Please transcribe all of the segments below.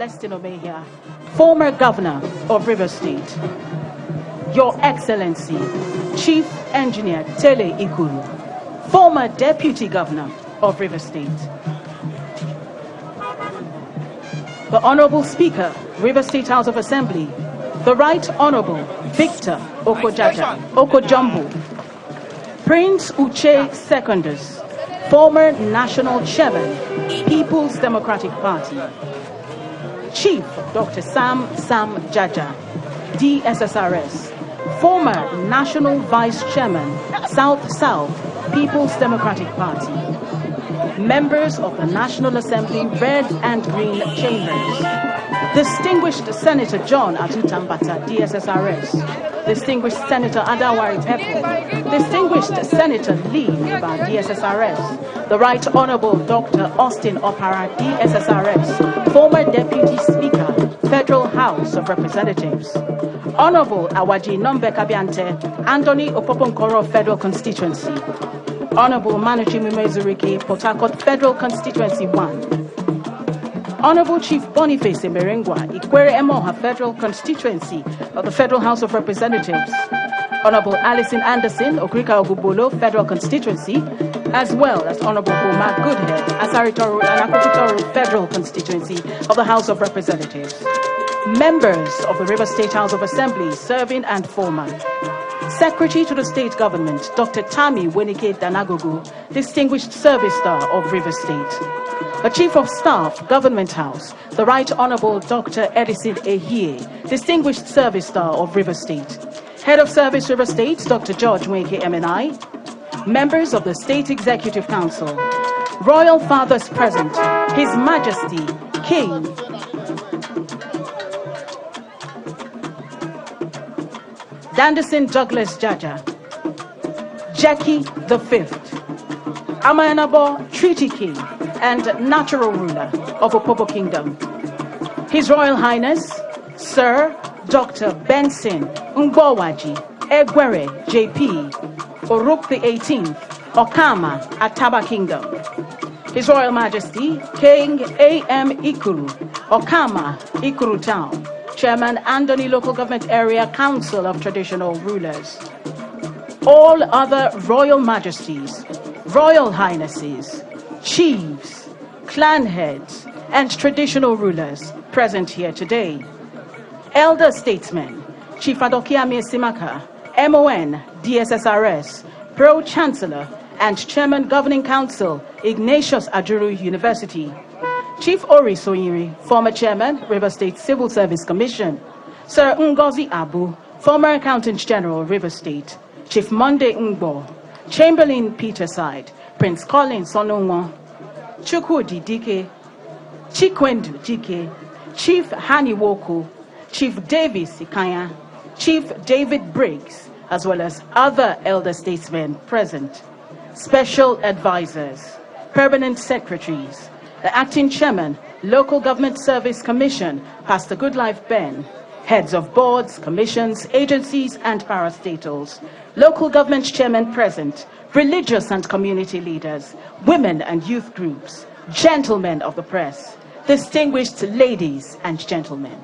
Celestine Omehia, former governor of River State, Your Excellency, Chief Engineer Tele Ikuru, former deputy governor of River State, the Honorable Speaker, River State House of Assembly, the Right Honorable Victor Okojambo, Prince Uche Secondus, former National Chairman, People's Democratic Party, Chief Dr. Sam Jaja, DSSRS, former National Vice Chairman, South People's Democratic Party, members of the National Assembly Red and Green Chambers, distinguished Senator John Atutambata, DSSRS, distinguished Senator Adawari Tepo, distinguished Senator Lee Niba, DSSRS, the Right Honorable Dr. Austin Opara, DSSRS, former Deputy Speaker, Federal House of Representatives, Honorable Awaji Nombe Kabiante, Ogoni-Andoni-Opobo Nkoro Federal Constituency, Honorable Manuchi Mimezurike, Port Harcourt Federal Constituency 1, Honorable Chief Boniface Merengwa, Ikwere Emoha Federal Constituency of the Federal House of Representatives, Honorable Alison Anderson, Okrika Ogubolo Federal Constituency, as well as Honorable Omar Goodhead, Asaritoru and Akotitoru Federal Constituency of the House of Representatives, members of the River State House of Assembly, serving and former, Secretary to the State Government, Dr. Tammy Wenike Danagogo, Distinguished Service Star of River State, the Chief of Staff, Government House, the Right Honorable Dr. Edison Ehie, Distinguished Service Star of River State, Head of Service River State, Dr. George Nweke MNI, members of the State Executive Council, Royal Fathers present, His Majesty, King Danderson Douglas Jaja, Jackie V, Amayanabo Treaty King and natural ruler of Opobo Kingdom, His Royal Highness, Sir Dr. Benson Ngbowaji Egwere JP, Oruk the 18th, Okama, Ataba Kingdom, His Royal Majesty, King A.M. Ikuru, Okama, Ikuru Town, Chairman Andoni Local Government Area Council of Traditional Rulers, all other Royal Majesties, Royal Highnesses, Chiefs, Clan Heads, and Traditional Rulers present here today, Elder Statesmen, Chief Adokiame Simaka, MON, DSSRS, Pro-Chancellor, and Chairman Governing Council, Ignatius Ajuru University, Chief Ori Soyiri, former Chairman, River State Civil Service Commission, Sir Ngozi Abu, former Accountant General, River State, Chief Monday Ngbo, Chamberlain Peterside, Prince Colin Sononwa, Chukwudi Dike, Chikwendu Dike, Chief Hani Woku, Chief Davis Ikanya, Chief David Briggs, as well as other elder statesmen present, special advisors, permanent secretaries, the acting chairman, Local Government Service Commission, Pastor Goodlife Ben, heads of boards, commissions, agencies, and parastatals, local government chairmen present, religious and community leaders, women and youth groups, gentlemen of the press, distinguished ladies and gentlemen.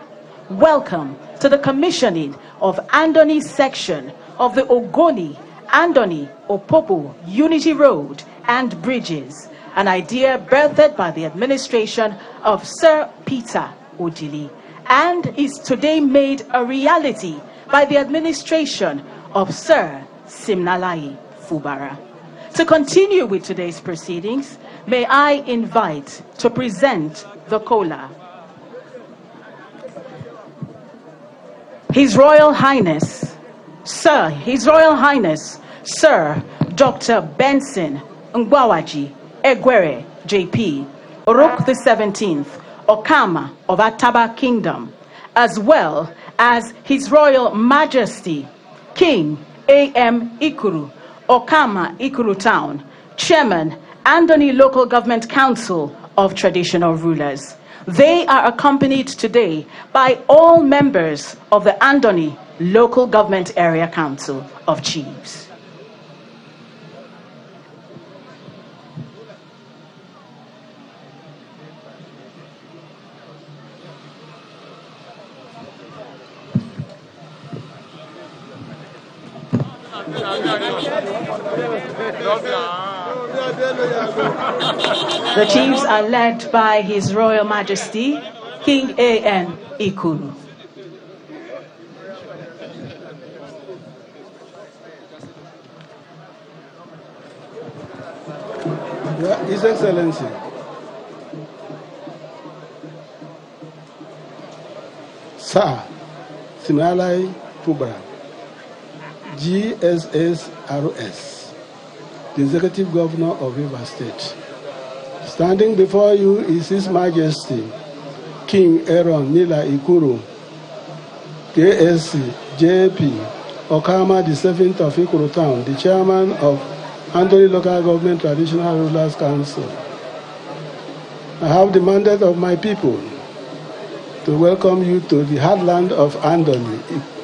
Welcome to the commissioning of Andoni section of the Ogoni-Andoni-Opobo Unity Road and Bridges, an idea birthed by the administration of Sir Peter Odili and is today made a reality by the administration of Sir Simnalayi Fubara. To continue with today's proceedings, may I invite to present the Kola His Royal Highness, Sir Dr. Benson Ngbowaji Egwere JP, Orok the 17th, Okama of Ataba Kingdom, as well as His Royal Majesty, King A.M. Ikuru, Okama Ikuru Town, Chairman, Andoni Local Government Council of Traditional Rulers. They are accompanied today by all members of the Andoni Local Government Area Council of Chiefs. The chiefs are led by His Royal Majesty, King A.N. Nkoro. His Excellency, Sir Simalai Fubara, GSSRS, the Executive Governor of Rivers State. Standing before you is His Majesty, King Aaron Nila Nkoro, KSC, JP, Okama, the 7th of Nkoro Town, the Chairman of Andoni Local Government Traditional Rulers Council. I have the mandate of my people to welcome you to the heartland of Andoni,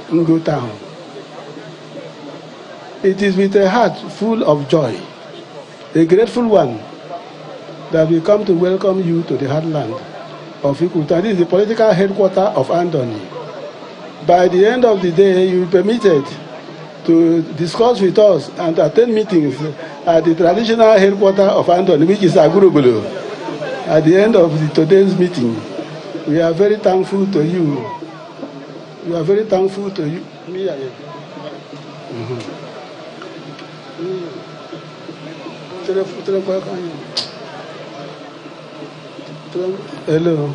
Nkoro Town. It is with a heart full of joy, a grateful one, that we come to welcome you to the heartland of Nkoro Town. This is the political headquarters of Andoni. By the end of the day, you will be permitted to discuss with us and attend meetings at the traditional headquarters of Andoni, which is Agurubulu. At the end of today's meeting, we are very thankful to you. We are very thankful to you. Hello.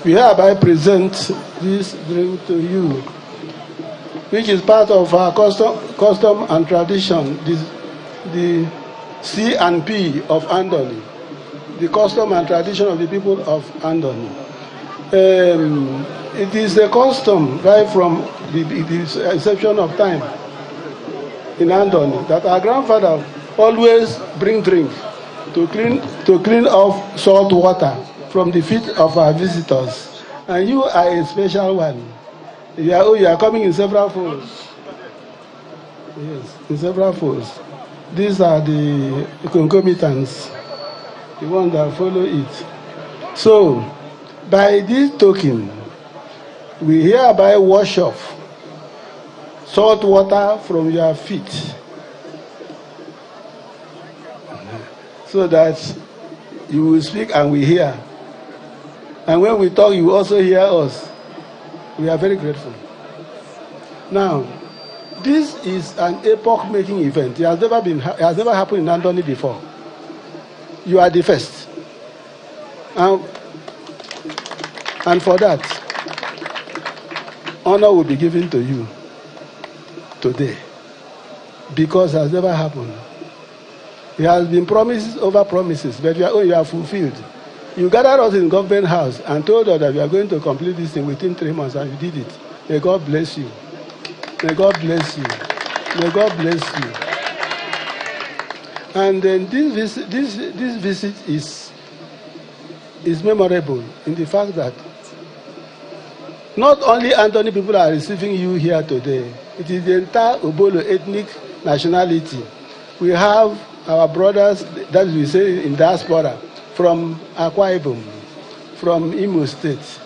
We hereby present this drink to you, which is part of our custom and tradition, the C&P of Andoni, the custom and tradition of the people of Andoni. It is a custom right from the inception of time in Andoni that our grandfather always bring drink to clean off salt water from the feet of our visitors. And you are a special one. You are coming in several folds. Yes, in several folds. These are the concomitants, the ones that follow it. So, by this token, we hereby wash off salt water from your feet, so that you will speak and we hear. And when we talk, you also hear us. We are very grateful. Now, this is an epoch-making event. It has never happened in Andoni before. You are the first. And for that, honor will be given to you today, because it has never happened. It has been promises over promises, but you are fulfilled. You gathered us in government house and told us that we are going to complete this thing within 3 months, and you did it. May God bless you. May God bless you. May God bless you. And then this visit is memorable in the fact that not only Andoni people are receiving you here today, it is the entire Obolo ethnic nationality. We have our brothers, that we say in diaspora, from Akwa Ibom, from Imo State,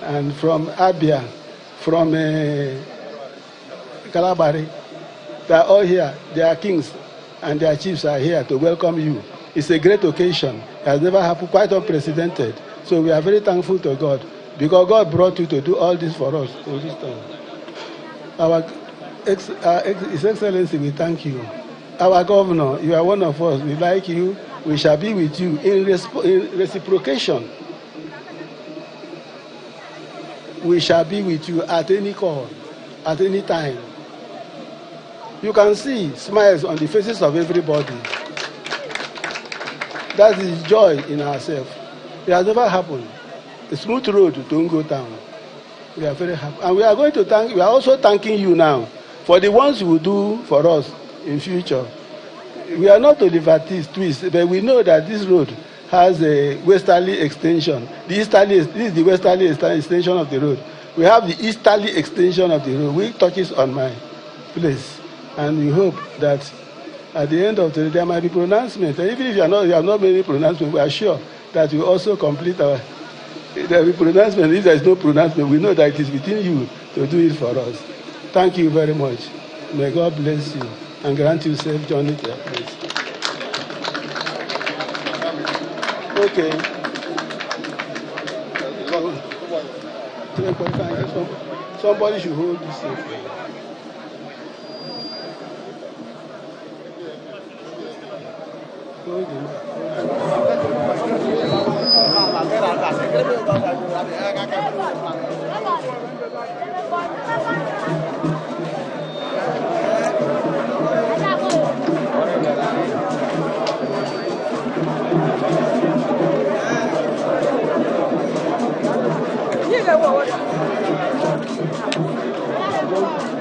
and from Abia, from Kalabari. They are all here. Their kings and their chiefs are here to welcome you. It's a great occasion. It has never happened, quite unprecedented. So we are very thankful to God, because God brought you to do all this for us all this time. His Excellency, we thank you. Our governor, you are one of us. We like you. We shall be with you in reciprocation. We shall be with you at any call, at any time. You can see smiles on the faces of everybody. That is joy in ourselves. It has never happened. A smooth road to Nkoro Town. We are very happy. And we are also thanking you now for the ones you will do for us in future. We are not to twist, but we know that this road has a westerly extension. This is the westerly extension of the road. We have the easterly extension of the road, which touches on my place. And we hope that at the end of the day, there might be pronouncement. And even if you have not made any pronouncement, we are sure that we also complete our there will be pronouncement. If there is no pronouncement, we know that it is within you to do it for us. Thank you very much. May God bless you and grant you safe journey to your place. Okay. Somebody should hold this thing. Hold it.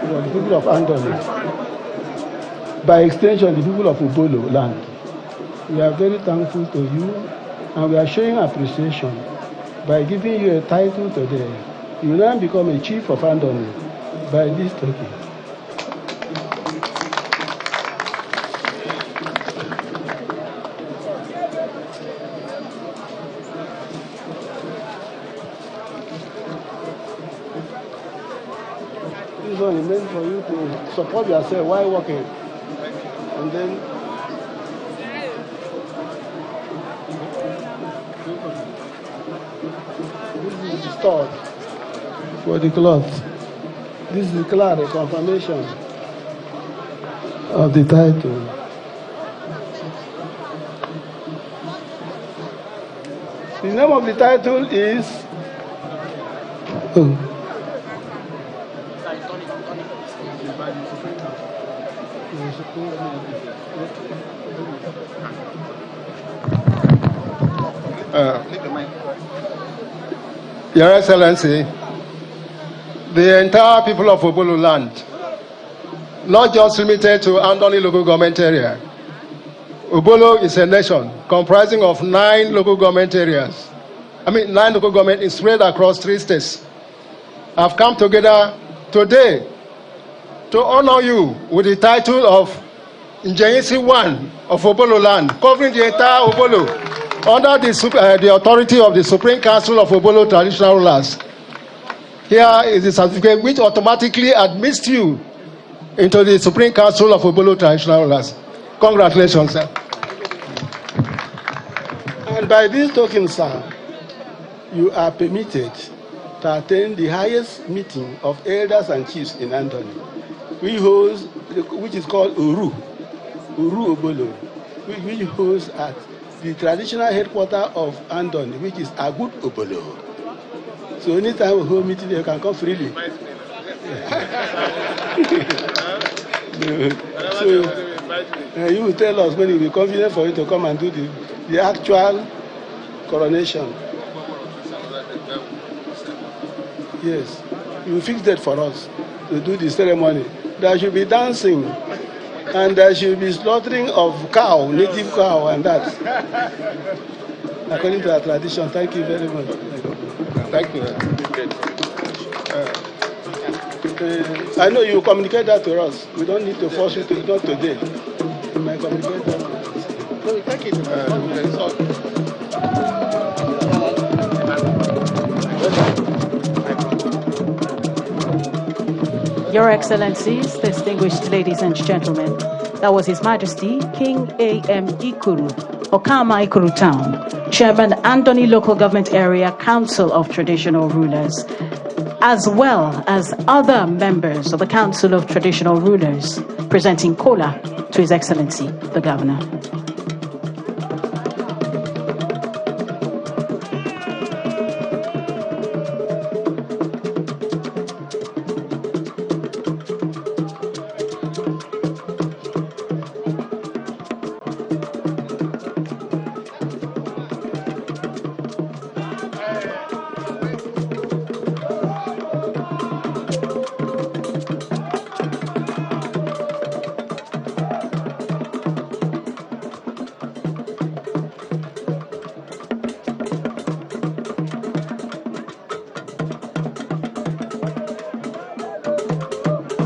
The people of Andoni, by extension, the people of Ubolo land, we are very thankful to you, and we are showing appreciation by giving you a title today. You now become a chief of Andoni by this token. This one is meant for you to support yourself while working. And then this is the stud for the cloth. This is the clear confirmation of the title. The name of the title is Your Excellency, the entire people of Ubolo land, not just limited to Andoni local government area. Ubolo is a nation comprising of 9 local government areas. 9 local government is spread across 3 states. Have come together today to honor you with the title of Njenisi 1 of Ubolo land, covering the entire Ubolo, under the authority of the Supreme Council of Ubolo Traditional Rulers. Here is the certificate which automatically admits you into the Supreme Council of Ubolo Traditional Rulers. Congratulations, sir. And by this token, sir, you are permitted to attend the highest meeting of elders and chiefs in Andoni, which is called Uru Ubolo, which holds at the traditional headquarters of Andoni, which is Agut Ubolo. So anytime we hold meeting, you can come freely. So you will tell us when it will be convenient for you to come and do the actual coronation. Yes, you will fix that for us to do the ceremony. There should be dancing, and there should be slaughtering of cow, native cow, and that. According to our tradition. Thank you very much. Thank you. I know you communicate that to us. We don't need to force you to, not today. You might communicate that to us. No, thank you. Your Excellencies, distinguished ladies and gentlemen, that was His Majesty King A.M. Nkoro, Okama Nkoro Town, Chairman Andoni Local Government Area Council of Traditional Rulers, as well as other members of the Council of Traditional Rulers, presenting Kola to His Excellency, the Governor.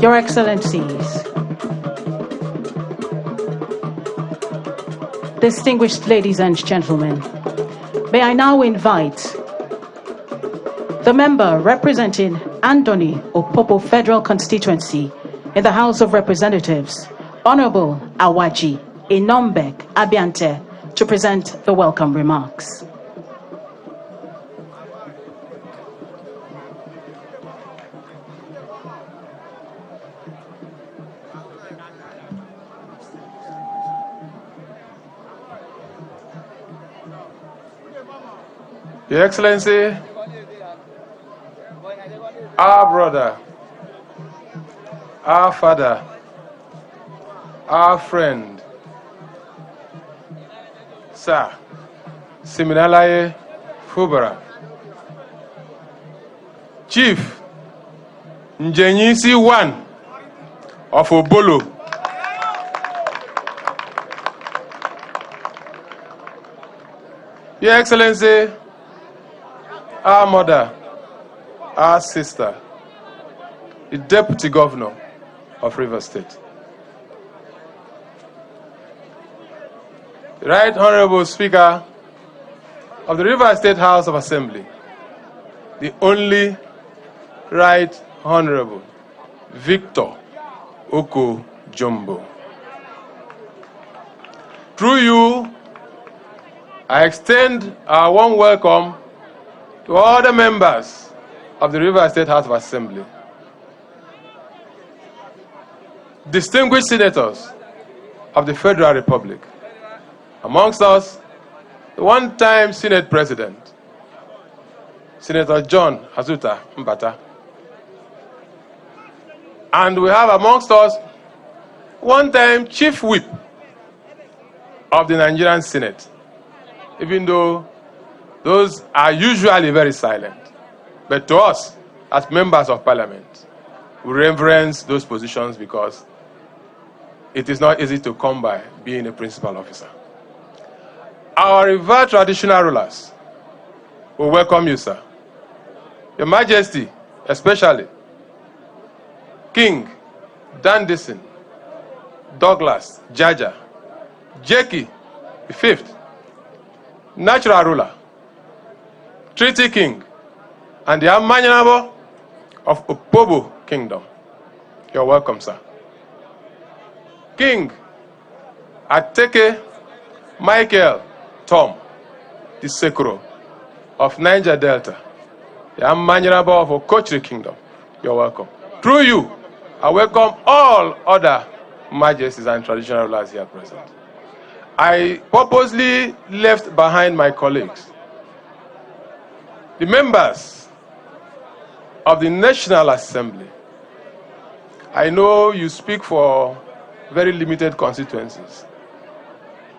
Your Excellencies, distinguished ladies and gentlemen, may I now invite the member representing Ogoni-Andoni-Opobo Federal Constituency in the House of Representatives, Honorable Awaji Inombek Abiante, to present the welcome remarks. Your Excellency, our brother, our father, our friend, Sir Siminalaye Fubara, Chief Njenyisi I of Obolo, Your Excellency, our mother, our sister, the Deputy Governor of Rivers State, the Right Honorable Speaker of the Rivers State House of Assembly, the only Right Honorable Victor Oko Jumbo. Through you, I extend our warm welcome to all the members of the Rivers State House of Assembly, distinguished senators of the Federal Republic, amongst us, the one-time Senate President, Senator John Azuta Mbata, and we have amongst us one-time Chief Whip of the Nigerian Senate, even though those are usually very silent. But to us, as members of parliament, we reverence those positions because it is not easy to come by being a principal officer. Our River traditional rulers will welcome you, sir. Your Majesty, especially King Dandison Douglas Jaja Jeki the Fifth, natural ruler, Treaty King, and the Amanyanabo of Opobo Kingdom. You're welcome, sir. King Ateke Michael Tom the Sekro of Niger Delta, the Amanyanabo of Okochiri Kingdom. You're welcome. Through you, I welcome all other majesties and traditional rulers here present. I purposely left behind my colleagues, the members of the National Assembly. I know you speak for very limited constituencies,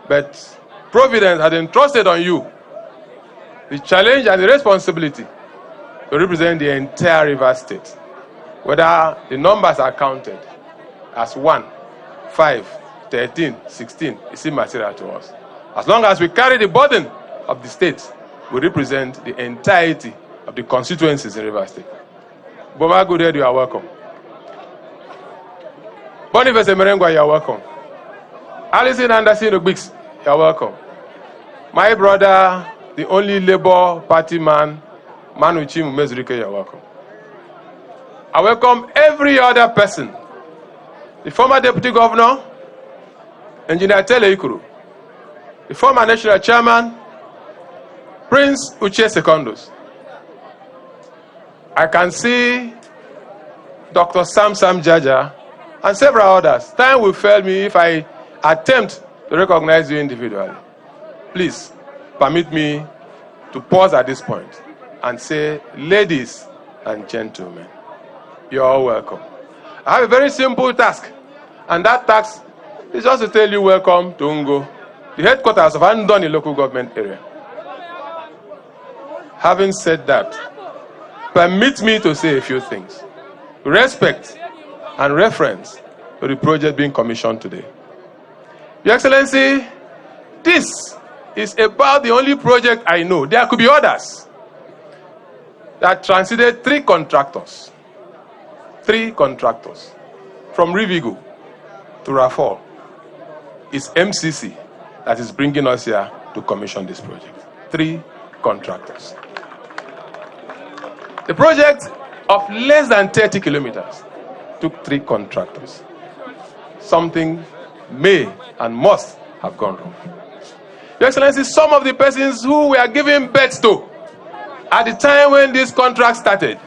but Providence has entrusted on you the challenge and the responsibility to represent the entire Rivers State, whether the numbers are counted as 1, 5, 13, 16, it seems material to us. As long as we carry the burden of the state, we represent the entirety of the constituencies in Rivers State. Boma Goodhead, you are welcome. Boniface Emerengwa, you are welcome. Alison Anderson Ogbix, you are welcome. My brother, the only Labour Party man, Manuchi Mezurike, you are welcome. I welcome every other person. The former Deputy Governor, Engineer Tele Ikuru, the former National Chairman, Prince Uche Secondus. I can see Dr. Sam Jaja and several others. Time will fail me if I attempt to recognize you individually. Please permit me to pause at this point and say, ladies and gentlemen, you're all welcome. I have a very simple task, and that task is just to tell you welcome to Ngo, the headquarters of Andoni local government area. Having said that, permit me to say a few things. Respect and reference to the project being commissioned today. Your Excellency, this is about the only project I know. There could be others that transited 3 contractors. 3 contractors from Rivigo to Rafal. It's MCC that is bringing us here to commission this project. 3 contractors. The project of less than 30 kilometers took 3 contractors. Something may and must have gone wrong. Your Excellency, some of the persons who were giving birth to at the time when this contract started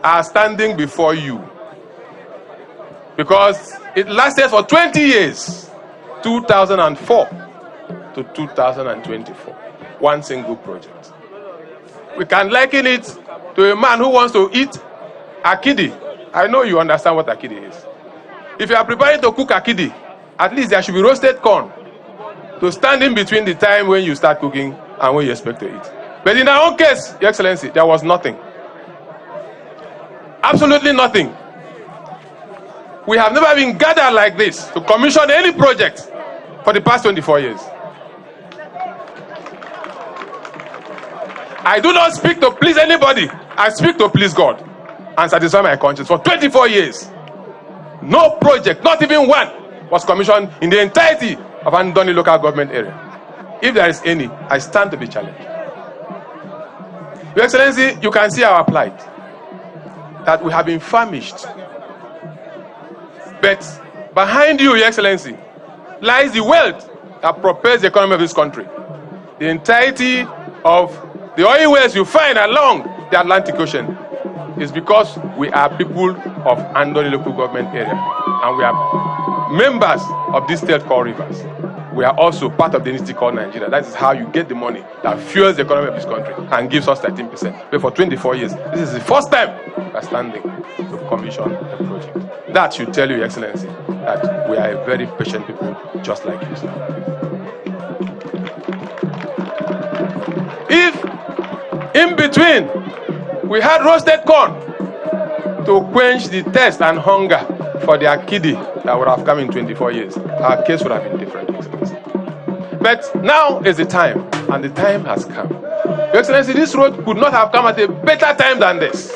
are standing before you, because it lasted for 20 years, 2004 to 2024, one single project. We can liken it to a man who wants to eat akidi. I know you understand what akidi is. If you are preparing to cook akidi, at least there should be roasted corn to stand in between the time when you start cooking and when you expect to eat. But in our own case, Your Excellency, there was nothing. Absolutely nothing. We have never been gathered like this to commission any project for the past 24 years. I do not speak to please anybody. I speak to please God and satisfy my conscience. For 24 years, no project, not even one, was commissioned in the entirety of Andoni local government area. If there is any, I stand to be challenged. Your Excellency, you can see our plight, that we have been famished. But behind you, Your Excellency, lies the wealth that propels the economy of this country. The entirety of the oil wells you find along the Atlantic Ocean is because we are people of Andoni local government area, and we are members of these state called rivers. We are also part of the entity called Nigeria. That is how you get the money that fuels the economy of this country and gives us 13%. But for 24 years, this is the first time we are standing to commission a project. That should tell you, Your Excellency, that we are a very patient people, just like you, sir. If in between we had roasted corn to quench the thirst and hunger for the akidi that would have come in 24 years, our case would have been different, Your Excellency. But now is the time, and the time has come. Your Excellency, this road could not have come at a better time than this.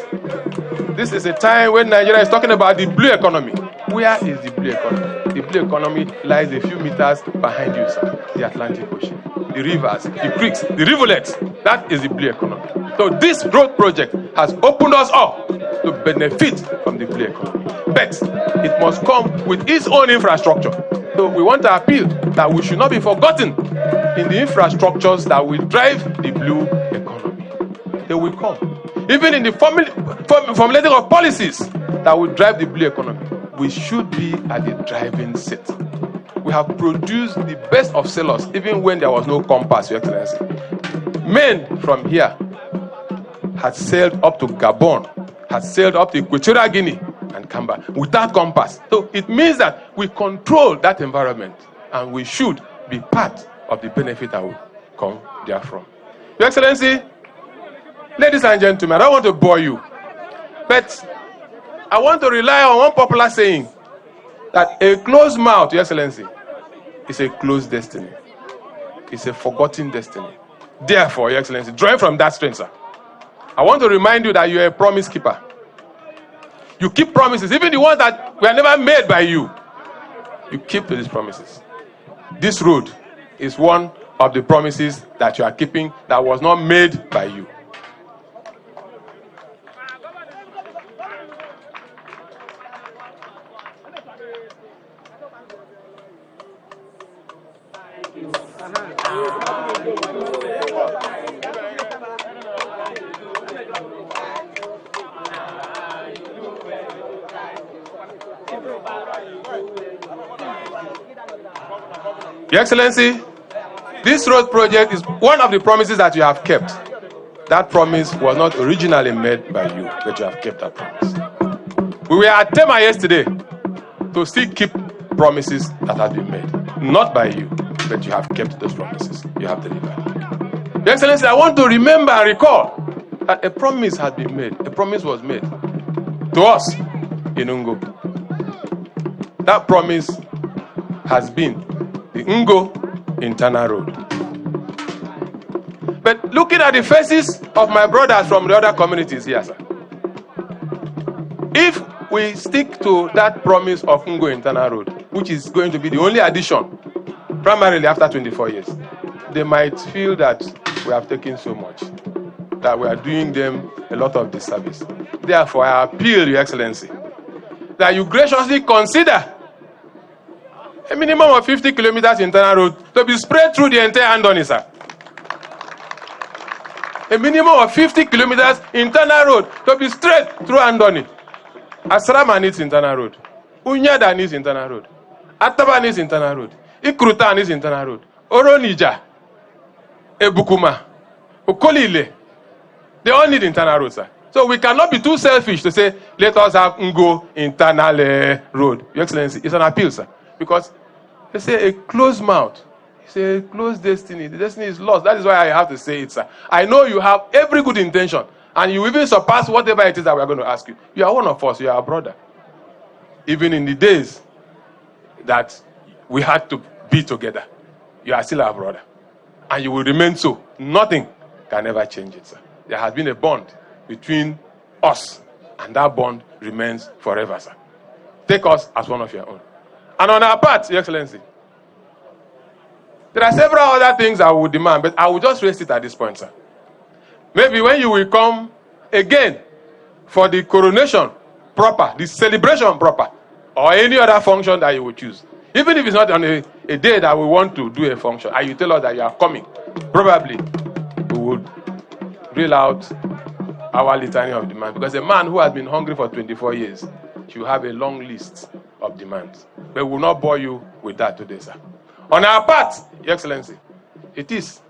This is a time when Nigeria is talking about the blue economy. Where is the blue economy? The blue economy lies a few meters behind you, sir. The Atlantic Ocean, the rivers, the creeks, the rivulets. That is the blue economy. So this road project has opened us up to benefit from the blue economy. But it must come with its own infrastructure. So we want to appeal that we should not be forgotten in the infrastructures that will drive the blue economy. They will come. Even in the formulating of policies that will drive the blue economy, we should be at the driving seat. We have produced the best of sailors even when there was no compass, Your Excellency. Men from here had sailed up to Gabon, had sailed up to Equatorial Guinea and come back without compass. So it means that we control that environment, and we should be part of the benefit that will come therefrom. Your Excellency, ladies and gentlemen, I don't want to bore you, but I want to rely on one popular saying that a closed mouth, Your Excellency, is a closed destiny. It's a forgotten destiny. Therefore, Your Excellency, drawing from that strength, sir, I want to remind you that you are a promise keeper. You keep promises, even the ones that were never made by you. You keep to these promises. This road is one of the promises that you are keeping that was not made by you. Your Excellency, this road project is one of the promises that you have kept. That promise was not originally made by you, but you have kept that promise. We were at Tema yesterday to still keep promises that have been made. Not by you, but you have kept those promises. You have delivered. Your Excellency, I want to remember and recall that a promise had been made. A promise was made to us in Ngo. That promise has been the Ngo internal road. But looking at the faces of my brothers from the other communities here, sir, if we stick to that promise of Ngo internal road, which is going to be the only addition, primarily after 24 years, they might feel that we have taken so much. that we are doing them a lot of disservice. Therefore, I appeal, Your Excellency, that you graciously consider a minimum of 50 kilometers internal road to be spread through the entire Andoni, sir. A minimum of 50 kilometers internal road to be straight through Andoni. Asrama needs internal road. Unyada needs internal road. Ataba needs internal road. Ikruta needs internal road. Oronija, Ebukuma, Okolile, they all need internal road, sir. So we cannot be too selfish to say, let us have Ngo internal road. Your Excellency, it's an appeal, sir. Because they say a closed mouth, it's a closed destiny. The destiny is lost. That is why I have to say it, sir. I know you have every good intention, and you even surpass whatever it is that we are going to ask you. You are one of us. You are a brother. Even in the days that we had to be together, you are still our brother. And you will remain so. Nothing can ever change it, sir. There has been a bond between us, and that bond remains forever, sir. Take us as one of your own. And on our part, Your Excellency, there are several other things I would demand, but I will just raise it at this point, sir. Maybe when you will come again for the coronation proper, the celebration proper, or any other function that you will choose, even if it's not on a day that we want to do a function, and you tell us that you are coming, probably we would reel out our litany of demands. Because a man who has been hungry for 24 years should have a long list of demands. But we will not bore you with that today, sir. On our part, Your Excellency, it is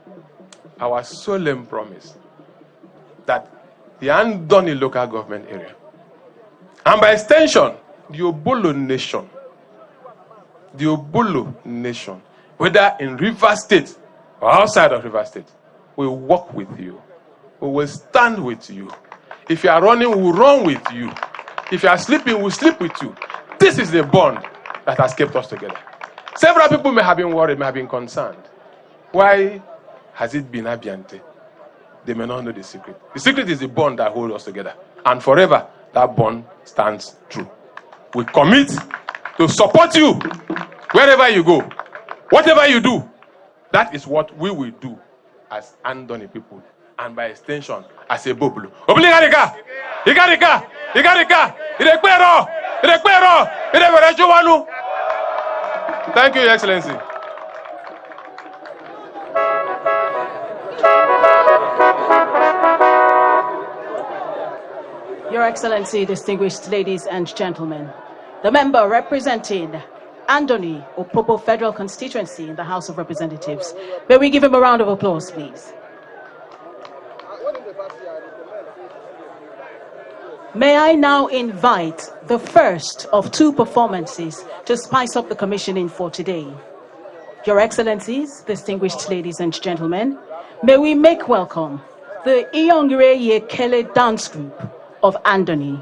our solemn promise that the Andoni local government area, and by extension, the Obolo nation, whether in River State or outside of River State, will work with you. We will stand with you. If you are running, we will run with you. If you are sleeping, we will sleep with you. This is the bond that has kept us together. Several people may have been worried, may have been concerned. Why has it been Abiante? They may not know the secret. The secret is the bond that holds us together. And forever, that bond stands true. We commit to support you wherever you go. Whatever you do, that is what we will do as Andoni people. And by extension, as a Bobulu. Obligarika! Igarika! Igarika! Irekwero! Irekwero! Irekwero! Thank you, Your Excellency. Your Excellency, distinguished ladies and gentlemen, the member representing Ogoni-Opobo Federal Constituency in the House of Representatives. May we give him a round of applause, please? May I now invite the first of two performances to spice up the commissioning for today. Your Excellencies, distinguished ladies and gentlemen, may we make welcome the Iyongire Yekele dance group of Andoni.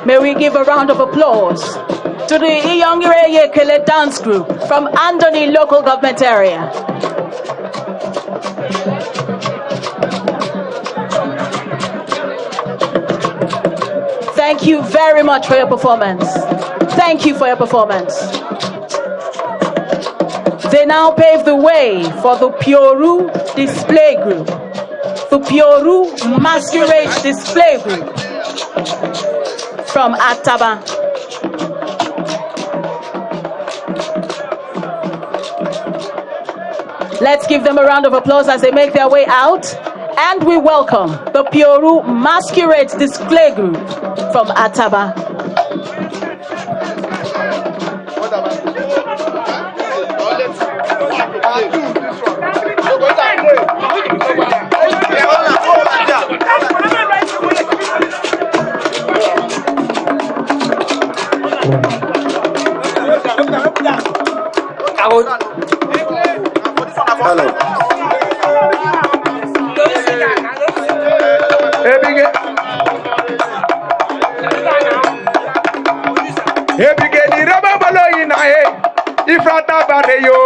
May we give a round of applause to the Iyongire Yekele dance group from Andoni local government area. Thank you very much for your performance. Thank you for your performance. They now pave the way for the Pioru display group. The Pioru Masquerade display group from Ataba. Let's give them a round of applause as they make their way out. And we welcome the Pioru Masquerade display group from Ataba. Hello. Ebigeli rebobolo inae, ifrata bareyo.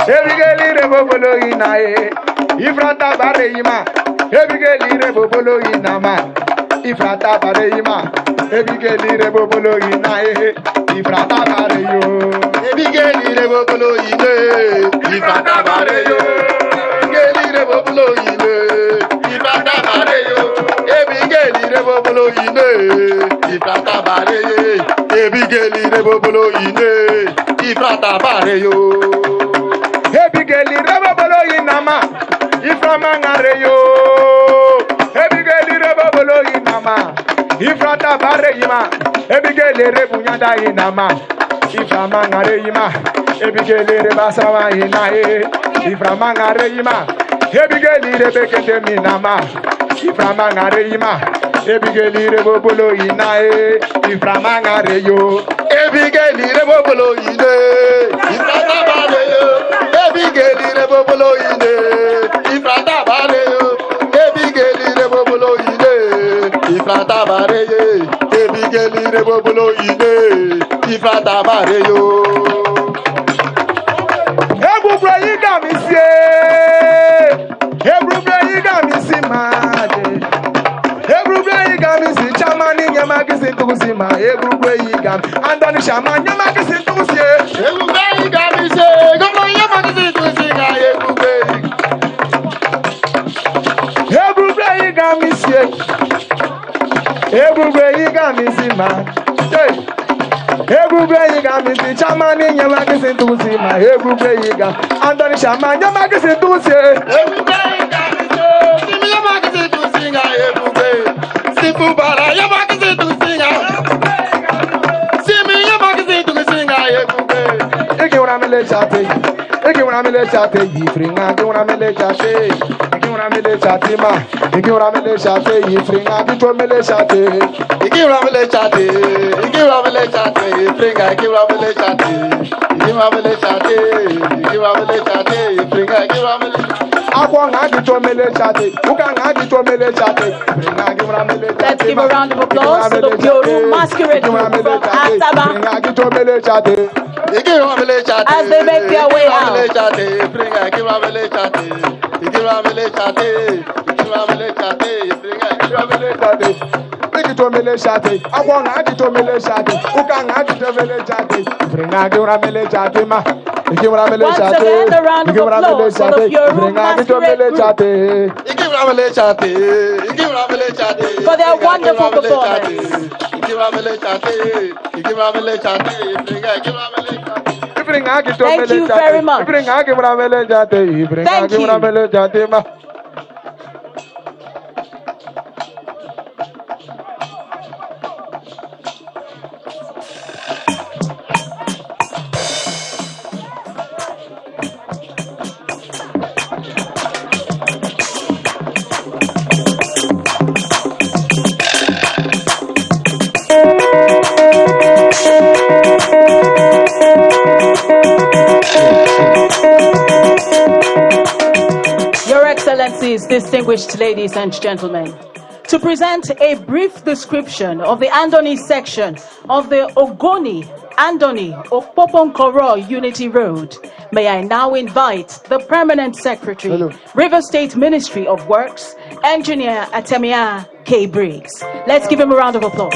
Ebigeli rebobolo inae, ifrata bareyima. Ebigeli rebobolo inama, ifrata bareyima. Ebigeli rebobolo inae, ifrata bareyo. Ebigeli rebobolo ine, ifrata bareyo. Ebigeli rebobolo ine, ifrata bareyo. Ebigeli rebobolo ine, ifrata bareyo. Ebigeli rebobolo ine, ifrata bareyo. Ebigeli rebobolo inama, iframa ngareyo. Ebigeli rebobolo inama, ifrata bareyima. Ebigeli rebunyanda inama, iframa ngareyima. Ebigeli rebasama inae, iframa ngareyima. Ebigeli rebekete minama, iframa ngareyima. Ebigeli rebobolo inae, iframa ngareyo. Ebigeli rebobolo ine, ifrata bareyo. Ebigeli rebobolo ine, ifrata bareyo. Ebigeli rebobolo ine, ifrata bareyo. Ebigeli rebobolo ine, ifrata bareyo. Ebubra yiga misie, ebubra yiga misi made. Ebubra yiga misi chamani nyama kisi tukusima. Ebubra yiga Andoni shama nyama kisi tukusie. Ebubra yiga misi, gomo nyama kisi tukusika. Ebubra yiga misie, ebubra yiga misi made. Ebubra yiga misi chamani nyama kisi tukusima. Ebubra yiga Andoni shama nyama kisi tukusie. Ebubra yiga misi, simi nyama kisi tukusika. Si Fubara nyama kisi tukusika. Simi nyama kisi tukusika. Eki wana mele chate, eki wana mele chate, yifringa, eki wana mele chate, eki wana mele chate ma, eki wana mele chate, yifringa, eki wana mele chate, Igi ramele chate, igi ramele chate, fringa igi ramele chate, igi ramele chate, igi ramele chate, fringa igi ramele. akwa ngaki to mele chate, uka ngaki to mele chate, fringa eki wana mele chate. Let's give a round of applause to the Pioru Masquerade group from Ataba Fringa eki to mele chate. Igi ramele chate, as they make their way out. Igi ramele chate, fringa igi ramele chate, igi ramele chate, igi ramele chate, fringa igi ramele chate. To mele chate, akwa ngaki to mele chate, uka ngaki to mele chate, fringa eki wana mele chate ma. Once again, a round of applause for the Pioru Masquerade group Igi ramele chate, igi ramele chate, for their wonderful performance. Igi ramele chate, igi ramele chate, fringa igi ramele chate. Thank you very much. Thank you. Your Excellencies, distinguished ladies and gentlemen, to present a brief description of the Andoni section of the Ogoni-Andoni-Opobo Nkoro Unity Road. May I now invite the Permanent Secretary, River State Ministry of Works, Engineer Atemia K. Briggs. Let's give him a round of applause.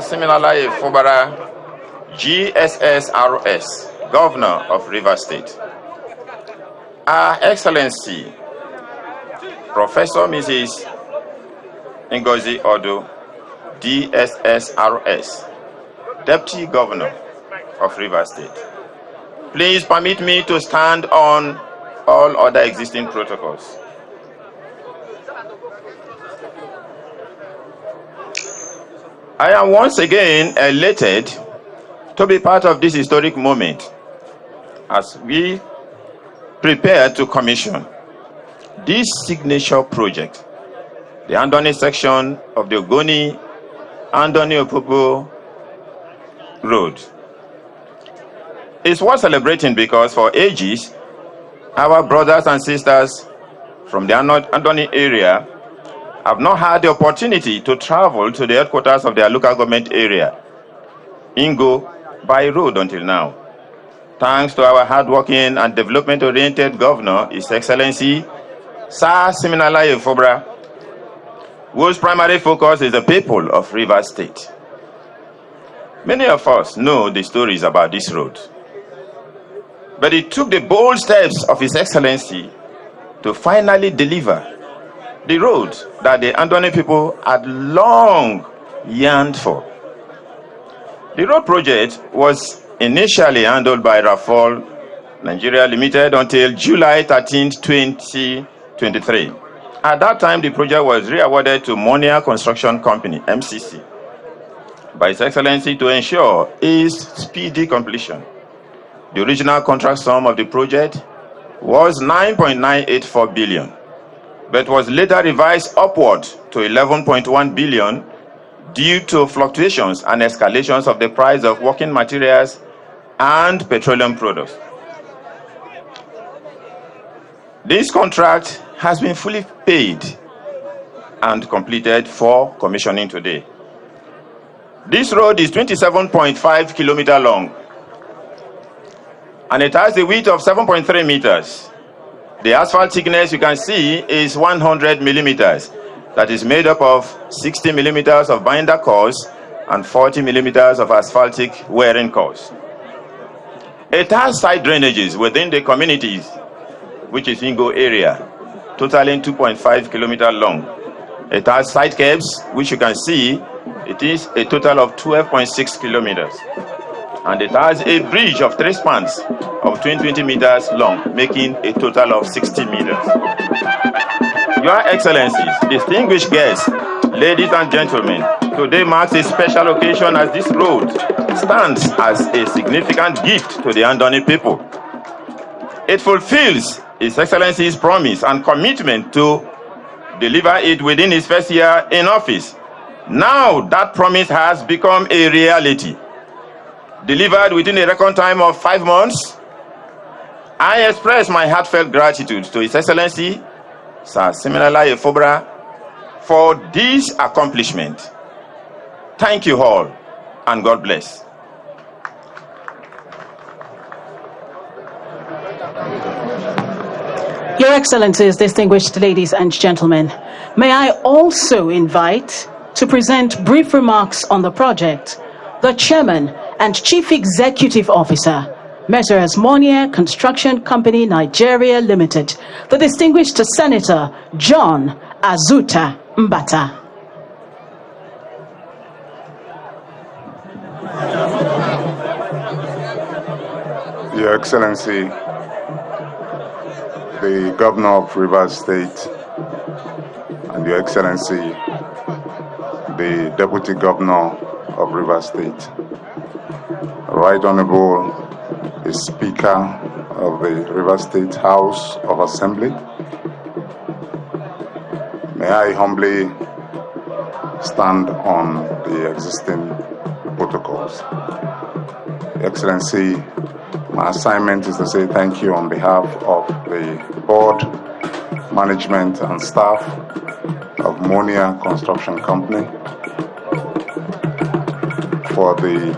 Similarly, Fubara, GSSRS, Governor of River State. Her Excellency, Professor Mrs. Ngozi-Odo, DSSRS, Deputy Governor of River State. Please permit me to stand on all other existing protocols. I am once again elated to be part of this historic moment as we prepare to commission this signature project, the Andoni section of the Ogoni-Andoni-Opobo Road. It's worth celebrating because for ages, our brothers and sisters from the Andoni area have not had the opportunity to travel to the headquarters of their local government area, Ingo, by road until now. Thanks to our hardworking and development-oriented governor, His Excellency Sir Siminalayi Fubara, whose primary focus is the people of River State. Many of us know the stories about this road, but it took the bold steps of His Excellency to finally deliver the road that the Andoni people had long yearned for. The road project was initially handled by Rafal Nigeria Limited until July 13, 2023. At that time, the project was re-awarded to Monia Construction Company, MCC, by His Excellency to ensure its speedy completion. The original contract sum of the project was 9.984 billion. But was later revised upward to 11.1 billion due to fluctuations and escalations of the price of working materials and petroleum products. This contract has been fully paid and completed for commissioning today. This road is 27.5 kilometers long and it has a width of 7.3 meters. The asphalt thickness you can see is 100 millimeters. That is made up of 60 millimeters of binder cores and 40 millimeters of asphaltic wearing cores. It has side drainages within the communities, which is Ingo area, totaling 2.5 kilometers long. It has side curbs, which you can see, it is a total of 12.6 kilometers. And it has a bridge of 3 spans of 20 meters long, making a total of 60 meters. Your Excellencies, distinguished guests, ladies and gentlemen, today marks a special occasion as this road stands as a significant gift to the Andoni people. It fulfills His Excellency's promise and commitment to deliver it within his first year in office. Now that promise has become a reality. Delivered within a record time of 5 months, I express my heartfelt gratitude to His Excellency, Sir Siminalayi Fubara, for this accomplishment. Thank you all, and God bless. Your Excellencies, distinguished ladies and gentlemen, may I also invite to present brief remarks on the project the Chairman and Chief Executive Officer, Messrs. Monia Construction Company Nigeria Limited, the distinguished Senator John Azuta Mbata. Your Excellency, the Governor of Rivers State, and Your Excellency, the Deputy Governor of Rivers State, Right Honorable the Speaker of the Rivers State House of Assembly, may I humbly stand on the existing protocols. Your Excellency, my assignment is to say thank you on behalf of the board, management and staff of Monia Construction Company for the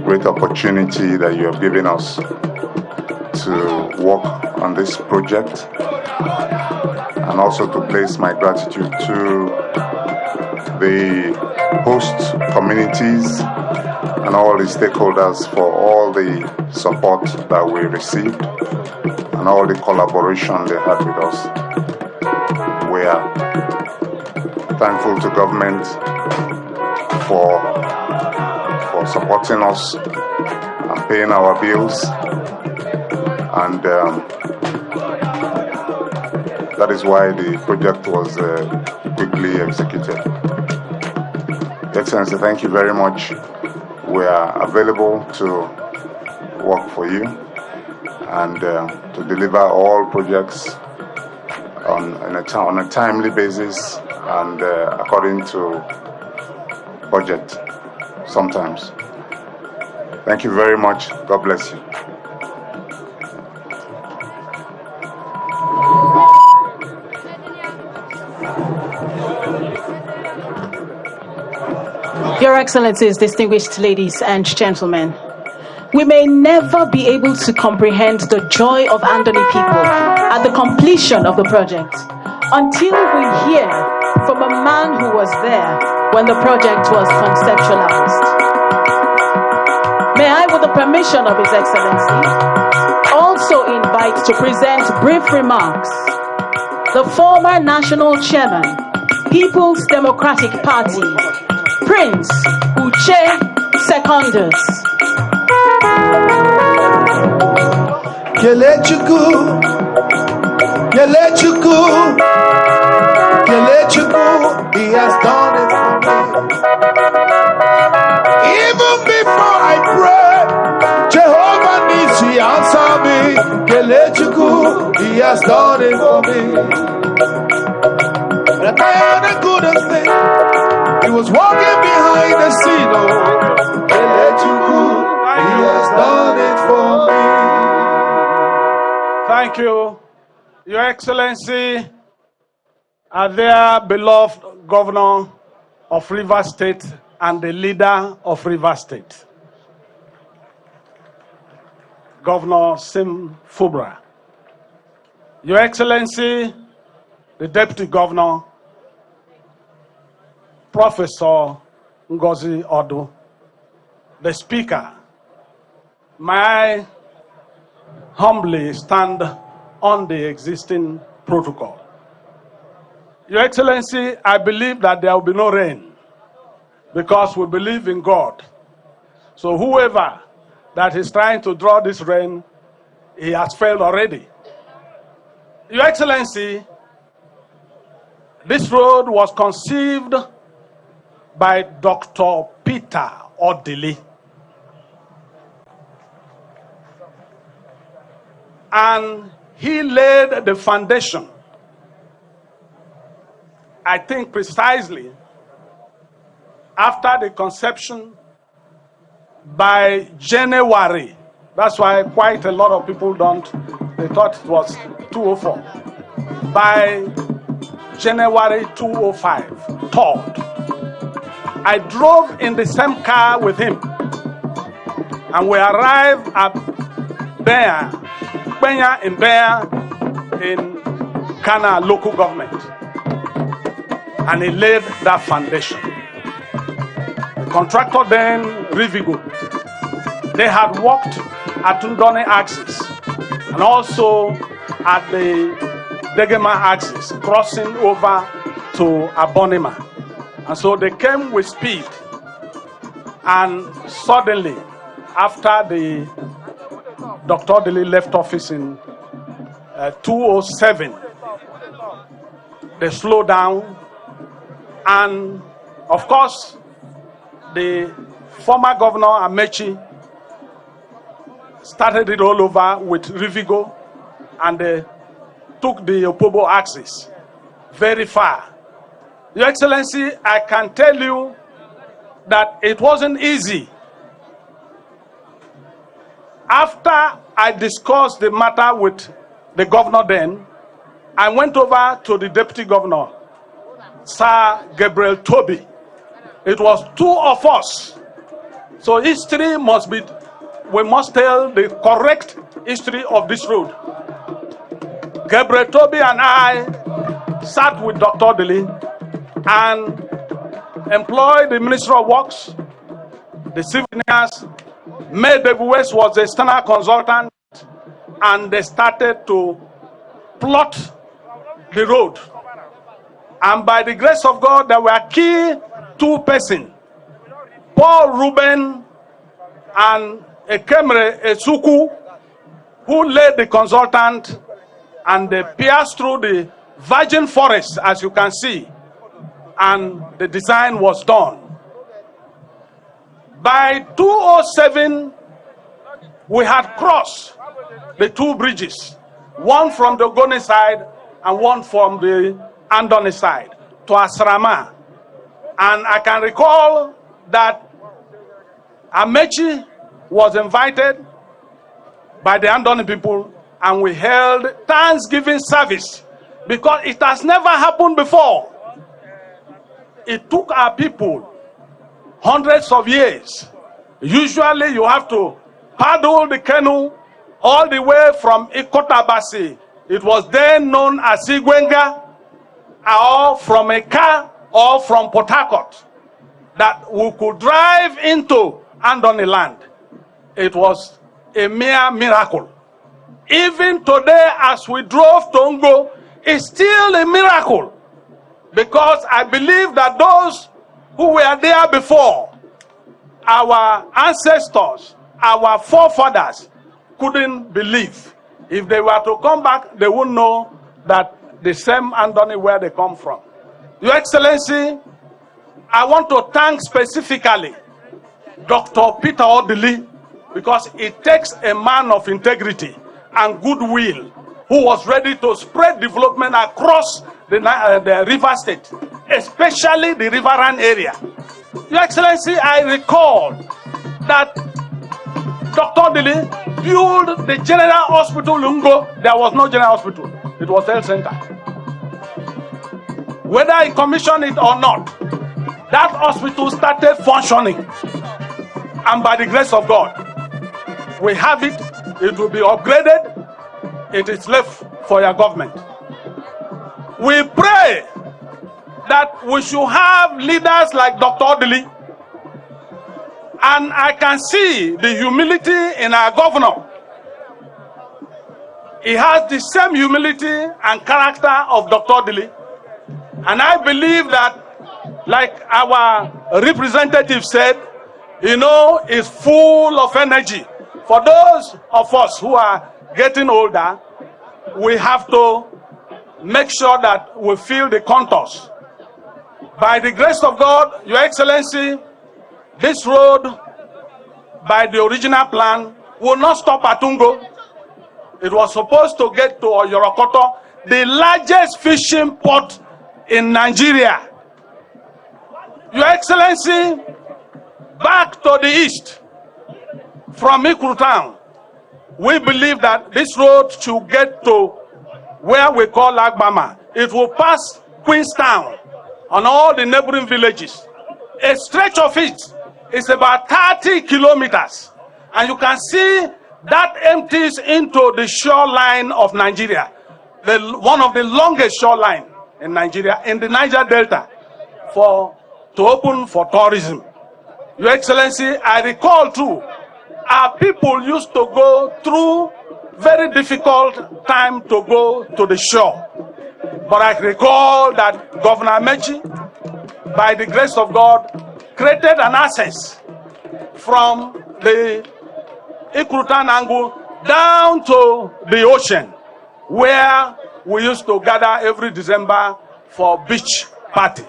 great opportunity that you have given us to work on this project, and also to place my gratitude to the host communities and all the stakeholders for all the support that we received and all the collaboration they had with us. We are thankful to government for supporting us and paying our bills, and that is why the project was quickly executed. Excellency, thank you very much. We are available to work for you and to deliver all projects on a timely basis and according to budget sometimes. Thank you very much. God bless you. Your Excellencies, distinguished ladies and gentlemen, we may never be able to comprehend the joy of Andoni people at the completion of the project until we hear from a man who was there when the project was conceptualized. May I, with the permission of His Excellency, also invite to present brief remarks the former National Chairman, People's Democratic Party, Prince Uche Secondus. Kelechuku, Kelechuku, Kelechuku, He has done it for me. Even before I pray, Jehovah needs to answer me. Kelechuku, He has done it for me. And I tell the goodest thing, He was walking behind the scene. Oh, Kelechuku, He has done it for me. Thank you, Your Excellency, their beloved Governor of Rivers State and the leader of Rivers State, Governor Sim Fubara. Your Excellency, the Deputy Governor, Professor Ngozi-Odu, the Speaker, may I humbly stand on the existing protocol. Your Excellency, I believe that there will be no rain because we believe in God. So whoever that is trying to draw this rain, he has failed already. Your Excellency, this road was conceived by Dr. Peter Odili. And he laid the foundation, I think precisely after the conception by January. That's why quite a lot of people they thought it was 204. By January 205, 3rd, I drove in the same car with him, and we arrived at Benya in Kana local government, and he laid that foundation. The contractor then, Rivigo, they had worked at Ndoni axis and also at the Degema axis, crossing over to Abonima. And so they came with speed, and suddenly, after the Dr. Odili left office in 2007, they slowed down. And of course, the former governor Amechi started it all over with Rivigo, and they took the Opobo axis very far. Your Excellency, I can tell you that it wasn't easy. After I discussed the matter with the governor then, I went over to the deputy governor, Sir Gabriel Toby. It was two of us. So history must be, we must tell the correct history of this road. Gabriel Toby and I sat with Dr. Dili and employed the Ministry of Works, the civil engineers. May West was the external consultant, and they started to plot the road. And by the grace of God, there were key two persons, Paul Ruben and Ekemre Esuku, who led the consultant, and they pierced through the virgin forest, as you can see, and the design was done. By 2007, we had crossed the two bridges, one from the Ogoni side and one from the Andoni side, to Asrama. And I can recall that Amechi was invited by the Andoni people, and we held Thanksgiving service, because it has never happened before. It took our people hundreds of years. Usually you have to paddle the canoe all the way from Ikotabasi. It was then known as Igwenga, or from a car, or from Port Harcourt, that we could drive into Andoni land. It was a mere miracle. Even today, as we drove to Ngo, it's still a miracle, because I believe that those who were there before, our ancestors, our forefathers, couldn't believe. If they were to come back, they wouldn't know that the same Andoni where they come from. Your Excellency, I want to thank specifically Dr. Peter Odili, because it takes a man of integrity and goodwill who was ready to spread development across the river state, especially the riverine area. Your Excellency, I recall that Dr. Odili built the General Hospital Lungo. There was no General Hospital. It was health center. Whether he commissioned it or not, that hospital started functioning. And by the grace of God, we have it. It will be upgraded. It is left for your government. We pray that we should have leaders like Dr. Odili. And I can see the humility in our governor. He has the same humility and character of Dr. Odili. And I believe that, like our representative said, is full of energy. For those of us who are getting older, we have to make sure that we feel the contours. By the grace of God, Your Excellency, this road, by the original plan, will not stop at Ngo. It was supposed to get to Oyorokoto, the largest fishing port in Nigeria. Your Excellency, back to the east, from Ikuru town, we believe that this road should get to where we call Agbama. It will pass Queenstown on all the neighboring villages. A stretch of it is about 30 kilometers. And you can see that empties into the shoreline of Nigeria, one of the longest shoreline in Nigeria, in the Niger Delta, to open for tourism. Your Excellency, I recall too, our people used to go through very difficult time to go to the shore. But I recall that Governor Amechi, by the grace of God, created an access from the Ikurutan angle down to the ocean, where we used to gather every December for beach party.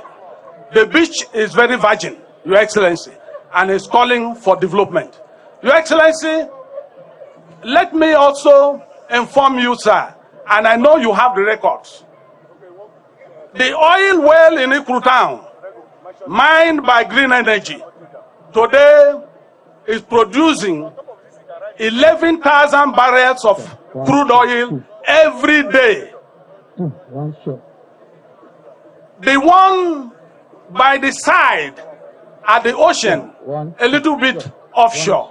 The beach is very virgin, Your Excellency, and is calling for development. Your Excellency, let me also inform you, sir, and I know you have the records. The oil well in Nkoro town, mined by Green Energy, today is producing 11,000 barrels of crude oil every day. The one by the side at the ocean, a little bit offshore,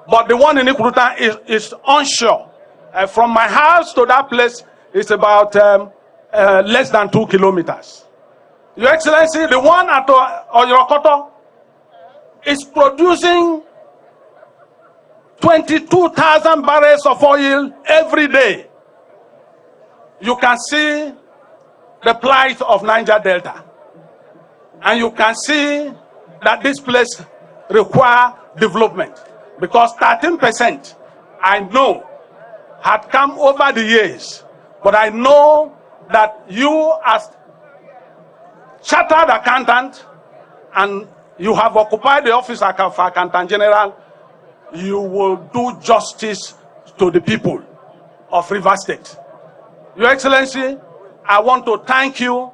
but the one in Nkoro town is onshore. From my house to that place is about less than 2 kilometers. Your Excellency, the one at Oyorokoto is producing 22,000 barrels of oil every day. You can see the plight of Niger Delta. And you can see that this place requires development. Because 13%, I know, had come over the years. But I know that you as chartered accountant, and you have occupied the office of Accountant General, you will do justice to the people of Rivers State. Your Excellency, I want to thank you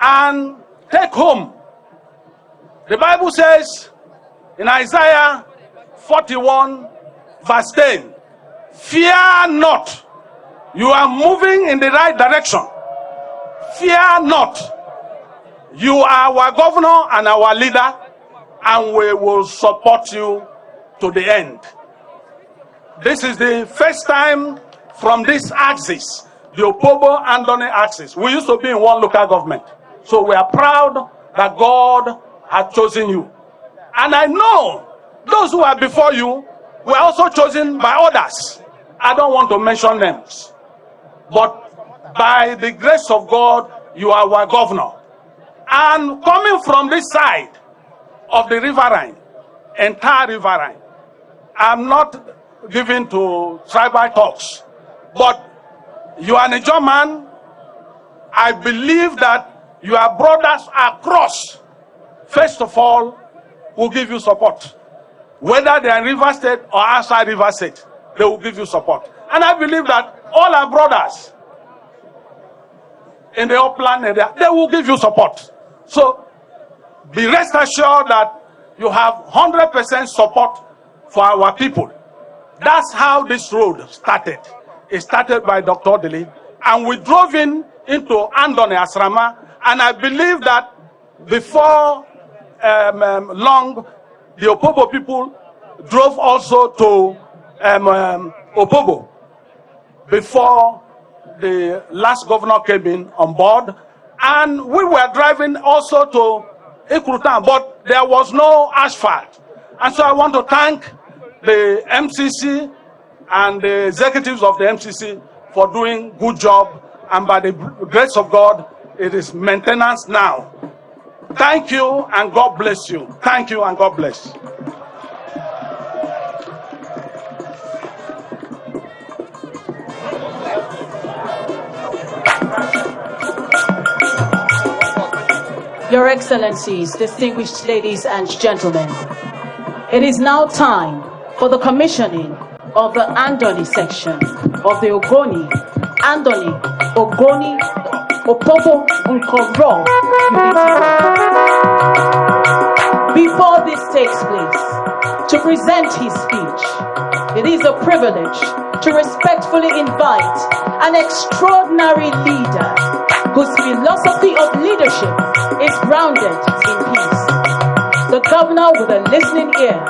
and take home. The Bible says in Isaiah 41 verse 10, fear not. You are moving in the right direction. Fear not. You are our governor and our leader, and we will support you to the end. This is the first time from this axis, the Opobo-Andoni axis. We used to be in one local government. So we are proud that God has chosen you. And I know those who are before you were also chosen by others. I don't want to mention names. But by the grace of God, you are our governor. And coming from this side of the riverine, entire riverine, I'm not given to tribal talks, but you are a German. I believe that your brothers across, first of all, will give you support. Whether they are in River State or outside River State, they will give you support. And I believe that all our brothers in the upland area, they will give you support. So be rest assured that you have 100% support for our people. That's how this road started. It started by Dr. Odili, and we drove into Andoni Asrama, and I believe that before long, the Opobo people drove also to Opobo before the last governor came in on board, and we were driving also to Nkoro town, but there was no asphalt. And so I want to thank the MCC and the executives of the MCC for doing good job, and by the grace of God, it is maintenance now. Thank you and God bless you. Thank you and God bless. Your Excellencies, distinguished ladies and gentlemen, it is now time for the commissioning of the Andoni section of the Ogoni-Andoni-Opobo Nkoro unity. Before this takes place, to present his speech, it is a privilege to respectfully invite an extraordinary leader whose philosophy of leadership is grounded in peace. The governor with a listening ear,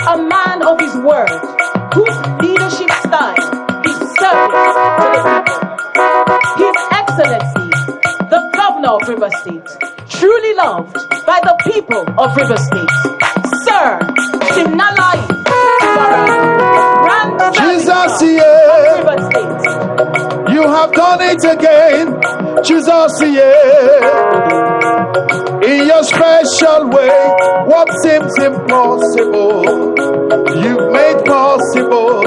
a man of his word, whose leadership style is service to the people. His Excellency, the governor of Rivers State, truly loved by the people of Rivers State. Sir Simnalai Fubara, Grand Jesus, of Rivers State. you have done it again. Jesus, in your special way, what seems impossible, you've made possible.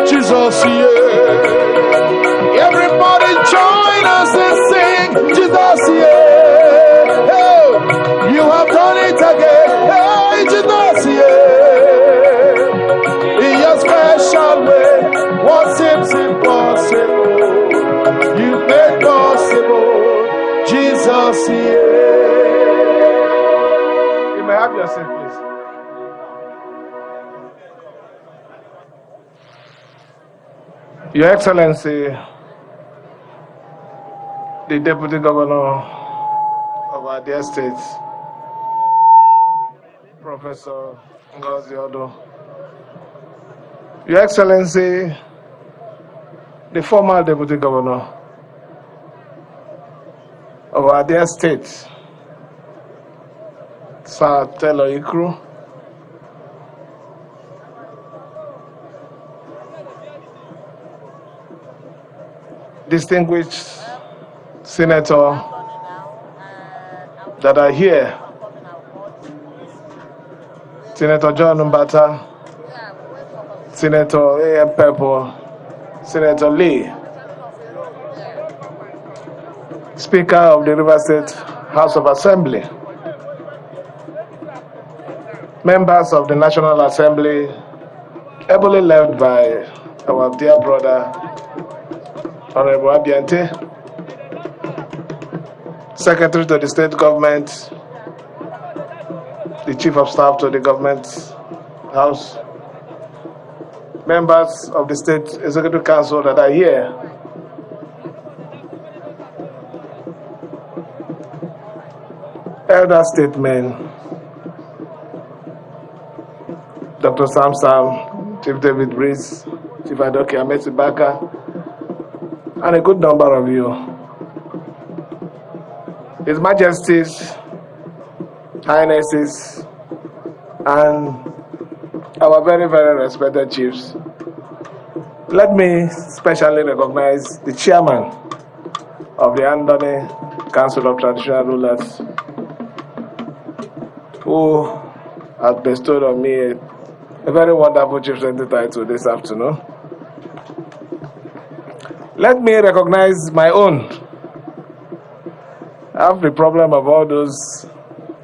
Jesus, everybody join us and sing, Jesus, Your Excellency, the Deputy Governor of our dear state, Professor Ngozi-Odo, Your Excellency, the former Deputy Governor of our dear state, Sir Telo Ikru, distinguished senator that are here, Senator John Mbata, Senator A.M. Pepper, Senator Lee, Speaker of the River State House of Assembly, members of the National Assembly, ably led by our dear brother, Honorable Abiante, Secretary to the State Government, the Chief of Staff to the Government House, members of the State Executive Council that are here, elder statesmen, Dr. Sam, Chief David Breeze, Chief Adoke Amesi Baka, and a good number of you. His Majesties, Highnesses, and our very, very respected chiefs. Let me specially recognize the chairman of the Andoni Council of Traditional Rulers, who has bestowed on me a very wonderful chieftaincy title this afternoon. Let me recognize my own. I have the problem of all those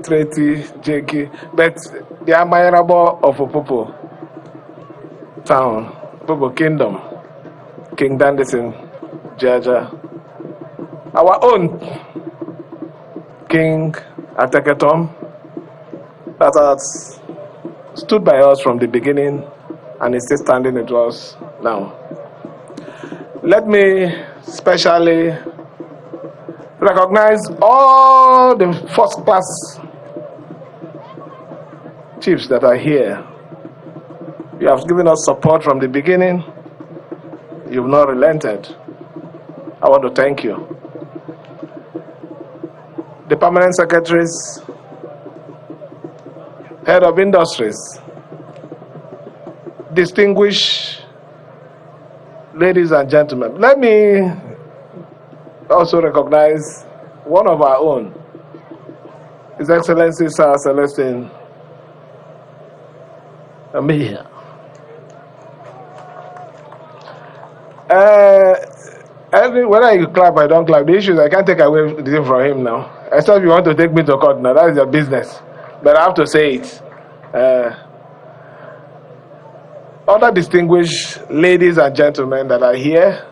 Treaty, Jakey, but the admirable of Opobo town, Opobo Kingdom, King Dandison, Jaja. Our own King Ateketom, that has stood by us from the beginning and is still standing with us now. Let me specially recognize all the first-class chiefs that are here. You have given us support from the beginning. You've not relented. I want to thank you. The permanent secretaries, head of industries, distinguished ladies and gentlemen. Let me also recognize one of our own, His Excellency Sir Celestine Amir. Whether you clap or don't clap, the issue is I can't take away the thing from him now. Except if you want to take me to court now, that is your business. But I have to say it. Other distinguished ladies and gentlemen that are here,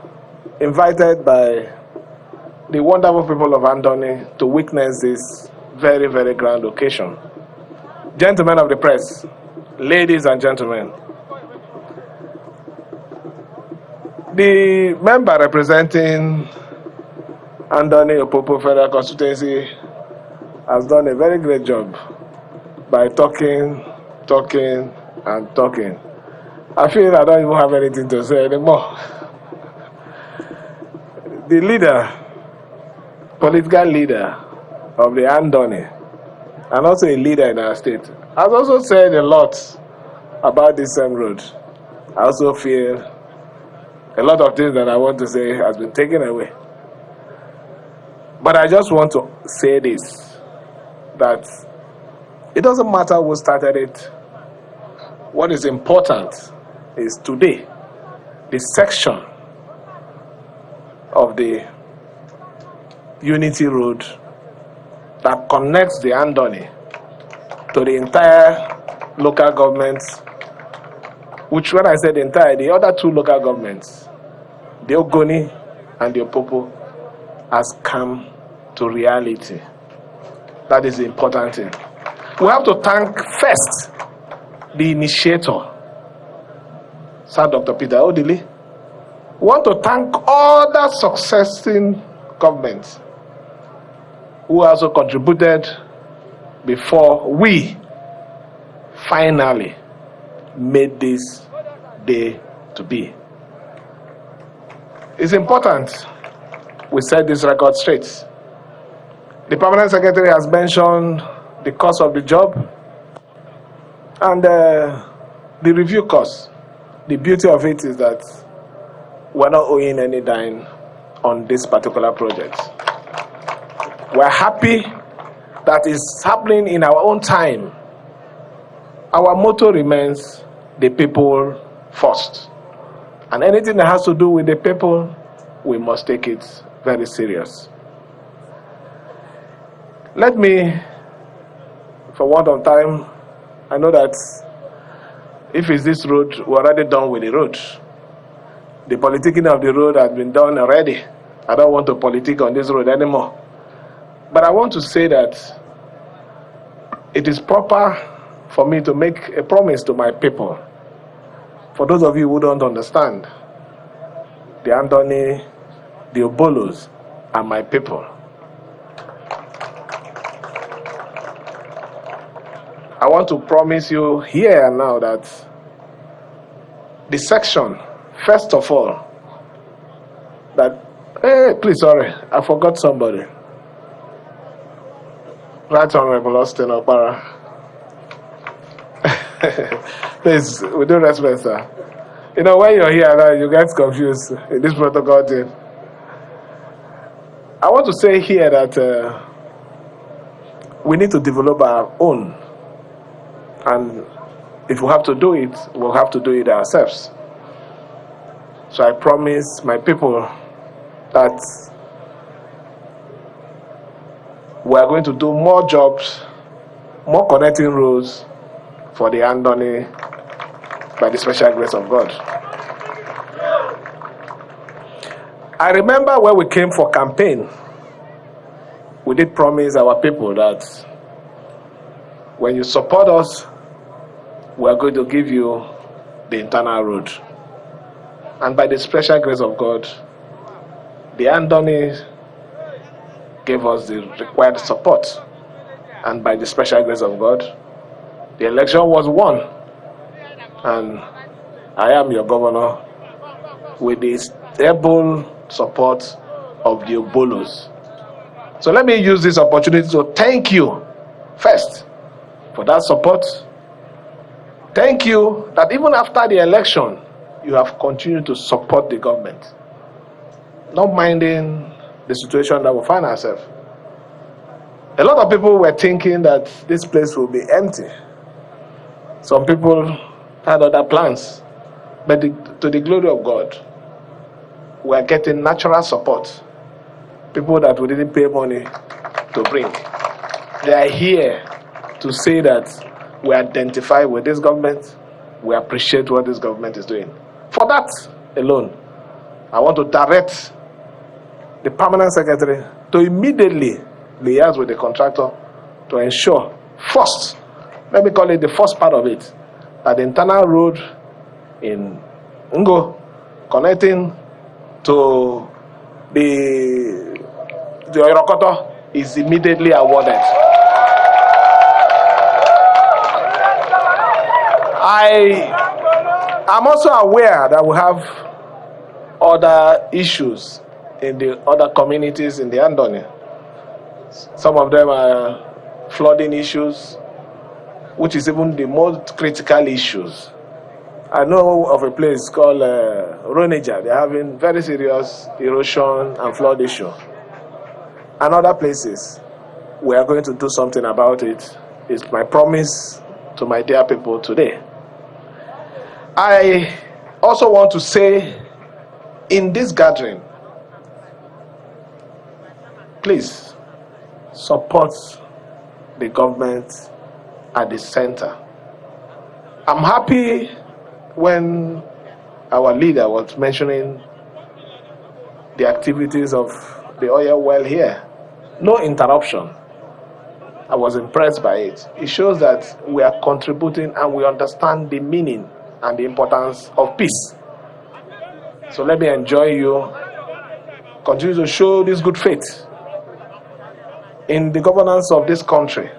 invited by the wonderful people of Andoni to witness this very, very grand occasion. Gentlemen of the press, ladies and gentlemen, the member representing Ogoni-Andoni-Opobo Federal Constituency has done a very great job by talking, and talking. I feel I don't even have anything to say anymore. The leader, political leader of the Andoni, and also a leader in our state, has also said a lot about this same road. I also feel a lot of things that I want to say has been taken away. But I just want to say this, that it doesn't matter who started it. What is important is today, the section of the Unity Road that connects the Andoni to the entire local governments, which when I say the entire, the other two local governments, the Ogoni and the Opobo, has come to reality. That is the important thing. We have to thank first the initiator, Sir Dr. Peter Odili, We want to thank all the succeeding governments who also contributed before we finally made this day to be. It's important we set this record straight. The permanent secretary has mentioned the cost of the job and the review cost. The beauty of it is that we're not owing any dime on this particular project. We're happy that it's happening in our own time. Our motto remains the people first. And anything that has to do with the people, we must take it very serious. Let me, for want of time, I know that if it's this road, we're already done with the road. The politicking of the road has been done already. I don't want to politic on this road anymore. But I want to say that it is proper for me to make a promise to my people. For those of you who don't understand, the Andoni, the Obolos are my people. I want to promise you here and now that the section, first of all, that, hey, please, sorry, I forgot somebody. Right Honorable Austin Opara. Please, with due respect, sir. You know, when you're here now, you get confused in this protocol thing. I want to say here that we need to develop our own. And if we have to do it, we'll have to do it ourselves. So I promise my people that we are going to do more jobs, more connecting roads for the Andoni by the special grace of God. I remember when we came for campaign, we did promise our people that when you support us, we are going to give you the internal road. And by the special grace of God, the Andoni gave us the required support. And by the special grace of God, the election was won. And I am your governor with the stable support of the Obolos. So let me use this opportunity to thank you first for that support. Thank you that even after the election, you have continued to support the government, not minding the situation that we find ourselves. A lot of people were thinking that this place will be empty. Some people had other plans, but to the glory of God, we are getting natural support. People that we didn't pay money to bring. They are here to say that we identify with this government, we appreciate what this government is doing. For that alone, I want to direct the permanent secretary to immediately liaise with the contractor to ensure, first, let me call it the first part of it, that the internal road in Ngo connecting to the Orokoto is immediately awarded. I am also aware that we have other issues in the other communities in the Andoni. Some of them are flooding issues, which is even the most critical issues. I know of a place called Roneja. They're having very serious erosion and flood issue. And other places, we are going to do something about it. It's my promise to my dear people today. I also want to say in this gathering, please support the government at the center. I'm happy when our leader was mentioning the activities of the oil well here. No interruption. I was impressed by it. It shows that we are contributing and we understand the meaning and the importance of peace. So let me enjoin you, continue to show this good faith in the governance of this country.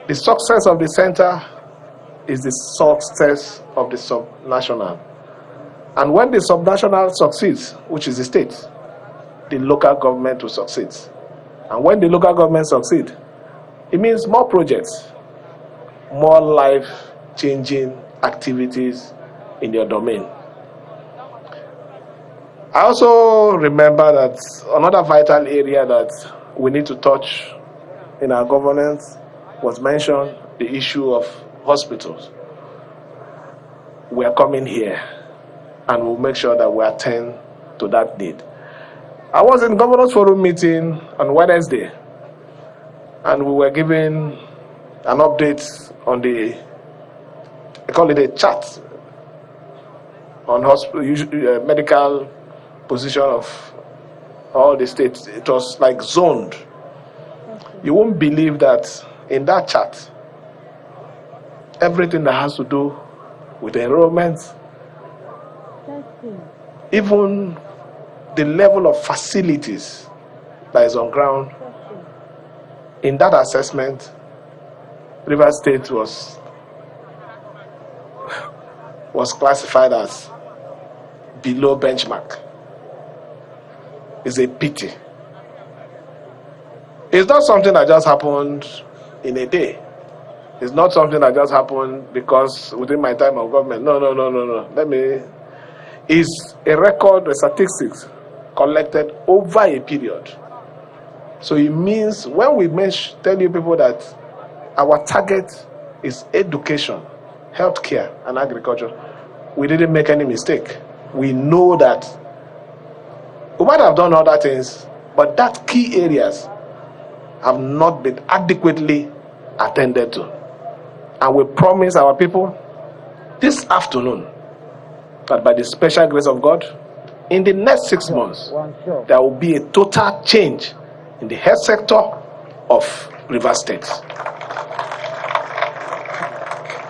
The success of the center is the success of the subnational. And when the subnational succeeds, which is the state, the local government will succeed. And when the local government succeed, it means more projects, more life-changing activities in your domain. I also remember that another vital area that we need to touch in our governance was mentioned, the issue of hospitals. We are coming here and we'll make sure that we attend to that need. I was in Governor's Forum meeting on Wednesday, and we were given an update on the, I call it a chart on hospital, medical position of all the states. It was like zoned. You won't believe that in that chart, everything that has to do with enrollment, even the level of facilities that is on ground, in that assessment, Rivers State was classified as below benchmark. It's a pity. It's not something that just happened in a day. It's not something that just happened because within my time of government. No. It's a record, the statistics collected over a period. So it means when we tell you people that our target is education, healthcare, and agriculture, we didn't make any mistake. We know that we might have done other things, but that key areas have not been adequately attended to. And we promise our people this afternoon that by the special grace of God, in the next 6 months, there will be a total change in the health sector of Rivers State.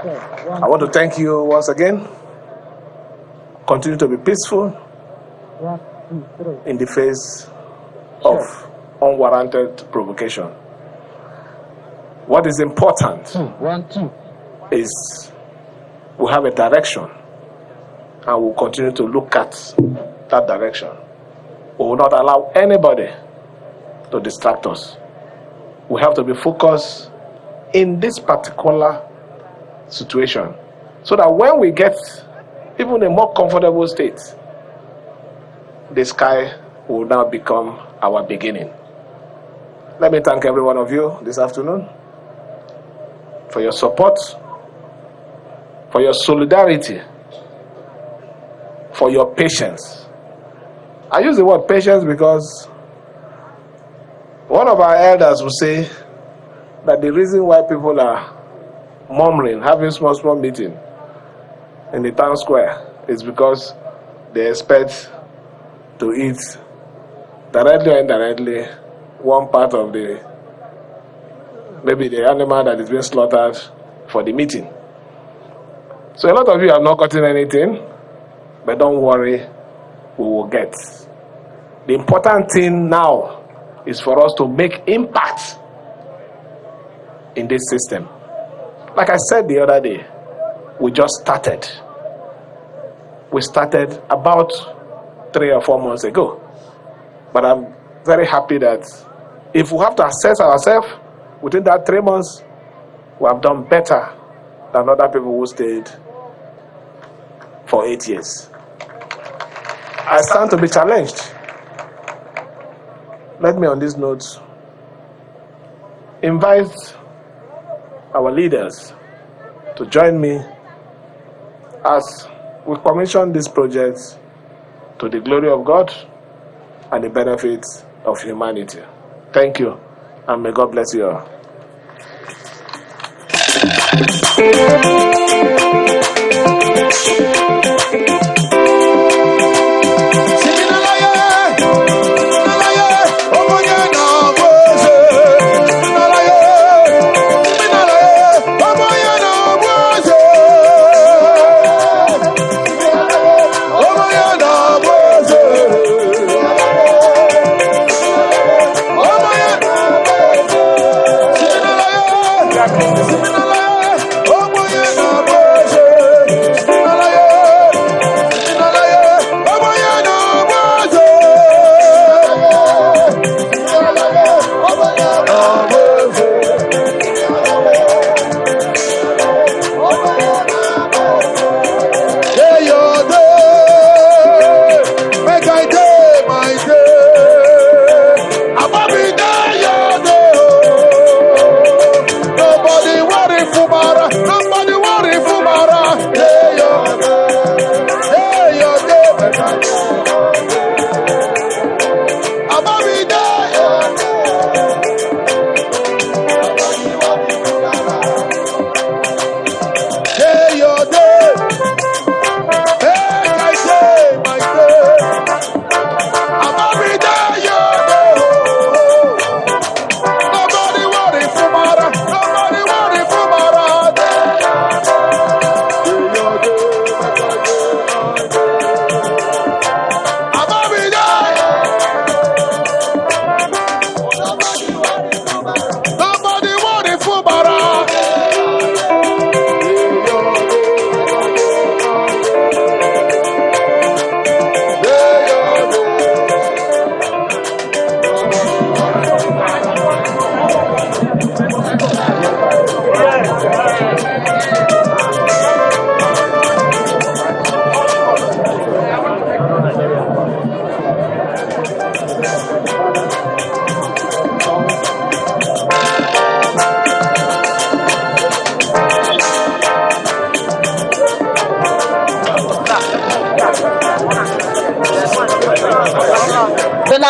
I want to thank you once again. Continue to be peaceful in the face of unwarranted provocation. What is important is we have a direction, and we'll continue to look at that direction. We will not allow anybody to distract us. We have to be focused in this particular situation, so that when we get even a more comfortable state, the sky will now become our beginning. Let me thank every one of you this afternoon for your support, for your solidarity, for your patience. I use the word patience because one of our elders will say that the reason why people are murmuring, having small meeting in the town square is because they expect to eat directly or indirectly one part of maybe the animal that is being slaughtered for the meeting. So a lot of you have not gotten anything, but don't worry, we will get. The important thing now is for us to make impact in this system. Like I said the other day, we just started. We started about 3 or 4 months ago. But I'm very happy that if we have to assess ourselves within that 3 months, we have done better than other people who stayed for 8 years. I stand to be challenged. Let me on this note invite our leaders to join me as we commission this project to the glory of God and the benefit of humanity. Thank you, and may God bless you all. Oh,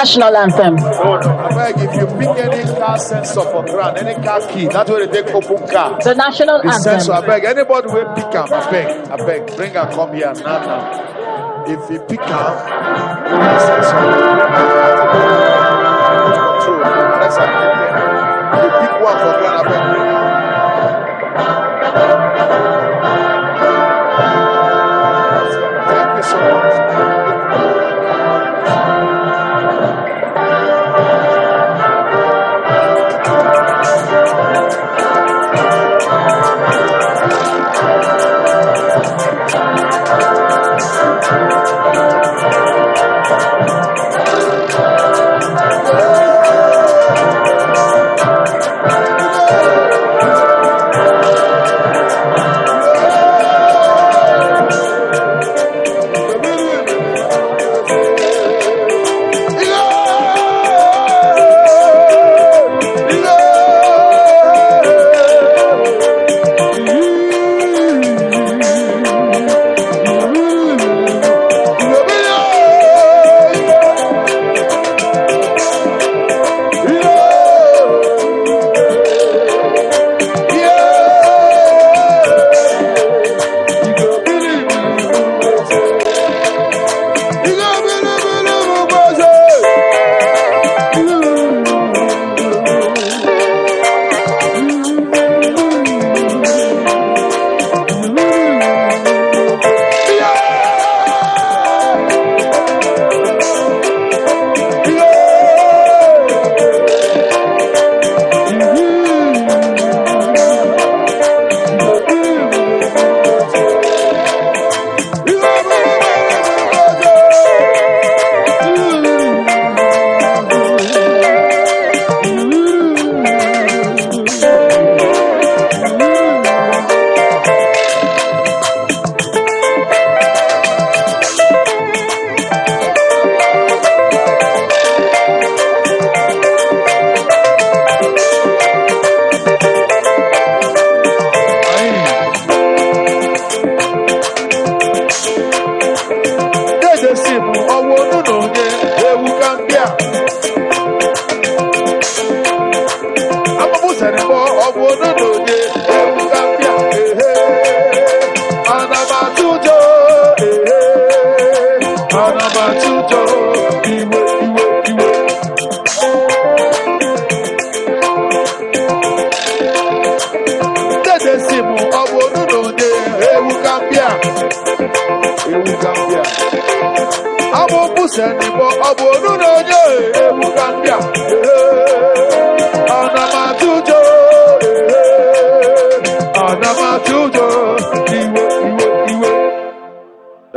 national anthem. I beg if you pick any car sensor for ground, any car key, that's where they take open car. The national The anthem. sensor, I beg anybody will pick up. I beg, bring her come here now. If you pick up, the sensor, control. Unless I pick them, you pick one for ground, I beg, bring her. Thank you so much.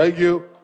Thank you.